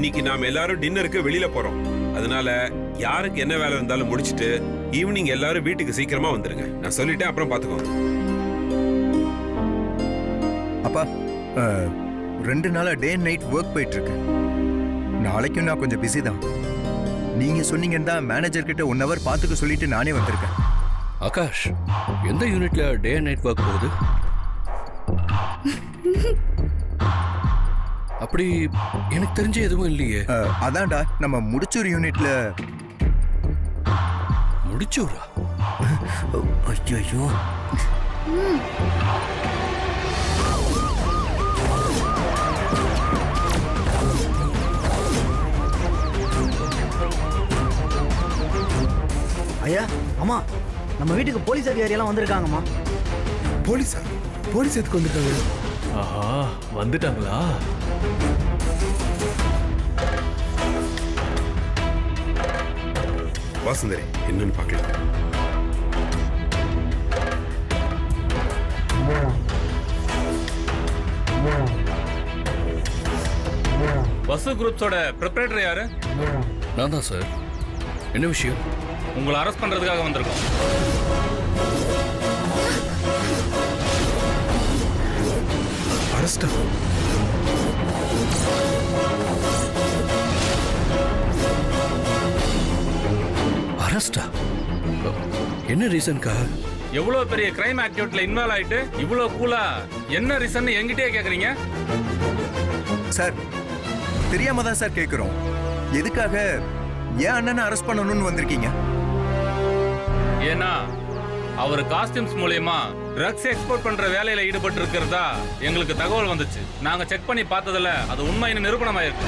இன்னைக்கு நாம எல்லாரும் டின்னருக்கு வெளியில போறோம். அதனால யாருக்கு என்ன வேலை இருந்தாலும் முடிச்சிட்டு ஈவினிங் எல்லாரும் வீட்டுக்கு சீக்கிரமா வந்துருங்க. நான் சொல்லிட்டேன், அப்புறம் பாத்துக்கோங்க. அப்பா 2 நாளா டே அண்ட் நைட் ஒர்க் போயிட்டு இருக்கு. நாளைக்கும் நான் கொஞ்சம் பிஸி தான். நீங்க சொன்னீங்கன்னா மேனேஜர் கிட்ட 1 hour பாத்துக்க சொல்லிட்டு நானே வந்திருக்கேன். ஆகாஷ், எந்த யூனிட்ல டே அண்ட் நைட் ஒர்க் போகுது? அப்படி எனக்கு தெரிஞ்ச எதுவும் இல்லையே. அதான்டா நம்ம முடிச்சூர் யூனிட்ல. முடிச்சூரா? ஐயோ, ஐயா, அம்மா, நம்ம வீட்டுக்கு போலீஸ் அதிகாரியெல்லாம் வந்திருக்காங்கம்மா. போலீஸா? போலீஸ் எதுக்கு வந்துட்டாங்க? ஆஹா, வந்துட்டாங்களா? வாசுந்தரி, என்னன்னு பாக்கலாம். வசு குரூப்ஸோட ப்ரிப்பரேட்டர் யாரு? நான் தான் சார். என்ன விஷயம்? உங்களை அரெஸ்ட் பண்றதுக்காக வந்திருக்கோம். அரெஸ்டா? அரெஸ்டா? என்ன ரீசன்க்கா? எவ்வளவு பெரிய கிரைம் ஆக்டிவிட்டில இன்வால்வ் ஆயிட்டு இவ்வளவு கூலா என்ன ரீசன் என்கிட்டயே கேக்குறீங்க? சார் தெரியாம தான் சார் கேக்குறோம். எதுக்காக ஏன் அண்ணனை அரெஸ்ட் பண்ணணும்னு வந்திருக்கீங்க? ஏன்னா அவர் காஸ்டியூம்ஸ் மூலமா ட்ரக்ஸ் எக்ஸ்போர்ட் பண்ற வேலையில ஈடுபட்டு இருக்கிறதா எங்களுக்கு தகவல் வந்துச்சு. நாங்க செக் பண்ணி பார்த்ததுல அது உண்மைன்னு நிரூபணமாயிருக்கு.